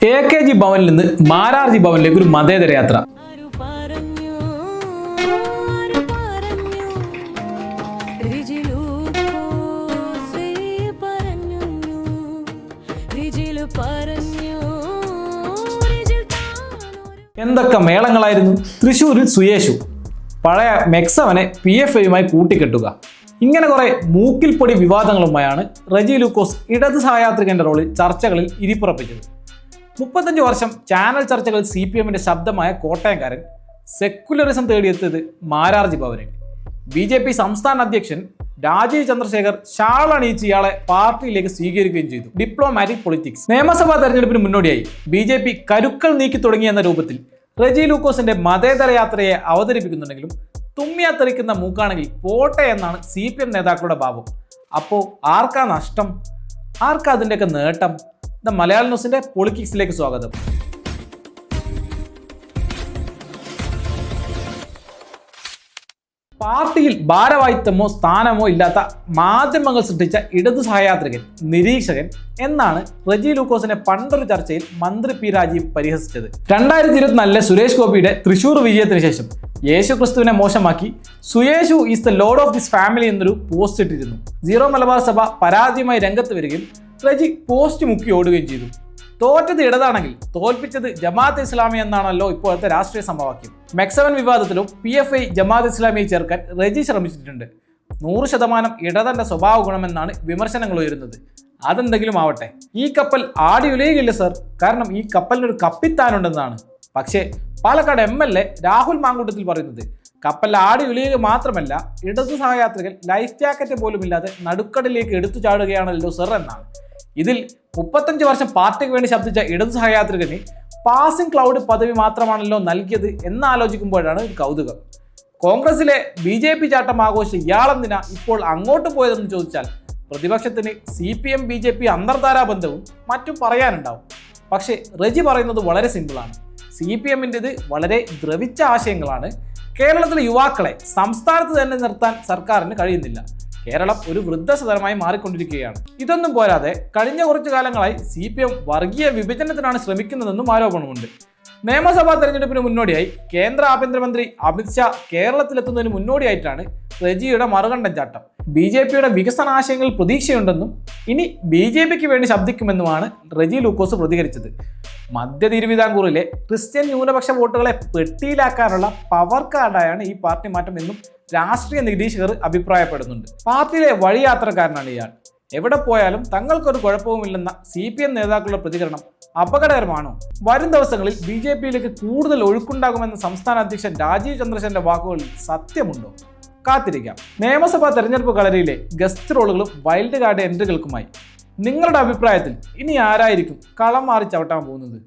AKG ഭവനിൽ നിന്ന് മാരാർജി ഭവനിലേക്ക് ഒരു മതേതര യാത്ര. എന്തൊക്കെ മേളങ്ങളായിരുന്നു. തൃശ്ശൂരിൽ സുയേഷു പഴയ മെക്സവനെ PFIയുമായി കൂട്ടിക്കെട്ടുക. ഇങ്ങനെ കുറെ മൂക്കിൽ പൊടി വിവാദങ്ങളുമായാണ് റെജി ലൂക്കോസ് ഇടത് സഹയാത്രികന്റെ റോളിൽ ചർച്ചകളിൽ ഇരിപ്പുറപ്പിച്ചത്. 35 വർഷം ചാനൽ ചർച്ചകളിൽ CPMന്റെ ശബ്ദമായ കോട്ടയംകാരൻ സെക്കുലറിസം തേടിയെത്തിയത് മാരാർജി ഭവനിൽ. BJP സംസ്ഥാന അധ്യക്ഷൻ രാജീവ് ചന്ദ്രശേഖർ ഷാൾ അണിയിച്ച് ഇയാളെ പാർട്ടിയിലേക്ക് സ്വീകരിക്കുകയും ചെയ്തു. Diplomatic politics. നിയമസഭാ തെരഞ്ഞെടുപ്പിന് മുന്നോടിയായി BJP കരുക്കൾ നീക്കി തുടങ്ങിയെന്ന രൂപത്തിൽ റെജി ലൂക്കോസിന്റെ മതേതര യാത്രയെ അവതരിപ്പിക്കുന്നുണ്ടെങ്കിലും തുമ്മിയാ തെറിക്കുന്ന മൂക്കാണെങ്കിൽ പോട്ടെ എന്നാണ് CPM നേതാക്കളുടെ ഭാവം. അപ്പോൾ ആർക്കാ നഷ്ടം, ആർക്കാ അതിൻ്റെയൊക്കെ നേട്ടം? ദ മലയാളം ന്യൂസിന്റെ പൊളിറ്റിക്സിലേക്ക് സ്വാഗതം. പാർട്ടിയിൽ ഭാരവാഹിത്വമോ സ്ഥാനമോ ഇല്ലാത്ത മാധ്യമങ്ങൾ സൃഷ്ടിച്ച ഇടതു സഹയാത്രികൻ, നിരീക്ഷകൻ എന്നാണ് റെജി ലൂക്കോസിനെ പണ്ടൊരു ചർച്ചയിൽ മന്ത്രി P രാജീവ് പരിഹസിച്ചത്. 2024 സുരേഷ് ഗോപിയുടെ തൃശൂർ വിജയത്തിന് ശേഷം യേശുക്രിസ്തുവിനെ മോശമാക്കി സുയേഷു is the lord of this family എന്നൊരു പോസ്റ്റ് ഇട്ടിരുന്നു. സീറോ മലബാർ സഭ പരാതിയുമായി രംഗത്ത് വരികയും റെജി പോസ്റ്റ് മുക്കി ഓടുകയും ചെയ്തു. തോറ്റത് ഇടതാണെങ്കിൽ തോൽപ്പിച്ചത് ജമാഅത്ത് ഇസ്ലാമി എന്നാണല്ലോ ഇപ്പോഴത്തെ രാഷ്ട്രീയ സമവാക്യം. മെക്സവൻ വിവാദത്തിലും PFI ജമാഅത്ത് ഇസ്ലാമിയെ ചേർക്കാൻ റെജി ശ്രമിച്ചിട്ടുണ്ട്. 100% ഇടതന്റെ സ്വഭാവ ഗുണമെന്നാണ് വിമർശനങ്ങൾ ഉയരുന്നത്. അതെന്തെങ്കിലും ആവട്ടെ, ഈ കപ്പൽ ആടി ഉലയുകയില്ല സർ, കാരണം ഈ കപ്പലിനൊരു കപ്പിത്താനുണ്ടെന്നാണ്. പക്ഷേ പാലക്കാട് MLA രാഹുൽ മാങ്കൂട്ടത്തിൽ പറയുന്നത് കപ്പൽ ആടി ഉലയുക മാത്രമല്ല, ഇടതു സഹയാത്രികൻ ലൈഫ് ജാക്കറ്റ് പോലും ഇല്ലാതെ നടുക്കടലിലേക്ക് എടുത്തു ചാടുകയാണല്ലോ സർ എന്നാണ്. ഇതിൽ 35 വർഷം പാർട്ടിക്ക് വേണ്ടി ശബ്ദിച്ച ഇടതു സഹയാത്രികന് പാസിംഗ് ക്ലൗഡ് പദവി മാത്രമാണല്ലോ നൽകിയത് എന്നാലോചിക്കുമ്പോഴാണ് കൗതുകം. കോൺഗ്രസിലെ BJP ചാട്ടം ആഘോഷിച്ച ഇയാളെന്തിനാ ഇപ്പോൾ അങ്ങോട്ട് പോയതെന്ന് ചോദിച്ചാൽ പ്രതിപക്ഷത്തിന് CPM BJP അന്തർധാരാ ബന്ധവും മറ്റും പറയാനുണ്ടാവും. പക്ഷേ റെജി പറയുന്നത് വളരെ സിമ്പിളാണ്. CPMൻ്റെത് വളരെ ദ്രവിച്ച ആശയങ്ങളാണ്. കേരളത്തിലെ യുവാക്കളെ സംസ്ഥാനത്ത് തന്നെ നിർത്താൻ സർക്കാരിന് കഴിയുന്നില്ല. കേരളം ഒരു വൃദ്ധസദനമായി മാറിക്കൊണ്ടിരിക്കുകയാണ്. ഇതൊന്നും പോരാതെ കഴിഞ്ഞ കുറച്ചു കാലങ്ങളായി CPM വർഗീയ വിഭജനത്തിനാണ് ശ്രമിക്കുന്നതെന്നും ആരോപണമുണ്ട്. നിയമസഭാ തെരഞ്ഞെടുപ്പിന് മുന്നോടിയായി കേന്ദ്ര ആഭ്യന്തരമന്ത്രി അമിത്ഷാ കേരളത്തിലെത്തുന്നതിന് മുന്നോടിയായിട്ടാണ് റെജിയുടെ മറുകണ്ഠം ചാട്ടം. BJPയുടെ വികസനാശയങ്ങളിൽ പ്രതീക്ഷയുണ്ടെന്നും ഇനി BJPക്ക് വേണ്ടി ശബ്ദിക്കുമെന്നുമാണ് റെജി ലൂക്കോസ് പ്രതികരിച്ചത്. മധ്യ തിരുവിതാംകൂറിലെ ക്രിസ്ത്യൻ ന്യൂനപക്ഷ വോട്ടുകളെ പെട്ടിയിലാക്കാനുള്ള പവർ കാർഡായാണ് ഈ പാർട്ടി മാറ്റം എന്നും രാഷ്ട്രീയ നിരീക്ഷകർ അഭിപ്രായപ്പെടുന്നുണ്ട്. പാർട്ടിയിലെ വഴിയാത്രക്കാരനാണ് ഇയാൾ. എവിടെ പോയാലും തങ്ങൾക്കൊരു കുഴപ്പവുമില്ലെന്ന CPM നേതാക്കളുടെ പ്രതികരണം അപകടകരമാണോ? വരും ദിവസങ്ങളിൽ BJPയിലേക്ക് കൂടുതൽ ഒഴുക്കുണ്ടാകുമെന്ന സംസ്ഥാന അധ്യക്ഷൻ രാജീവ് ചന്ദ്രശേഖരന്റെ വാക്കുകളിൽ സത്യമുണ്ടോ? കാത്തിരിക്കാം. നിയമസഭാ തെരഞ്ഞെടുപ്പ് കളരിയിലെ ഗസ്റ്റ് റോളുകളും വൈൽഡ് കാർഡ് എൻട്രികൾക്കുമായി നിങ്ങളുടെ അഭിപ്രായത്തിൽ ഇനി ആരായിരിക്കും കളം മാറി ചവിട്ടാൻ പോകുന്നത്?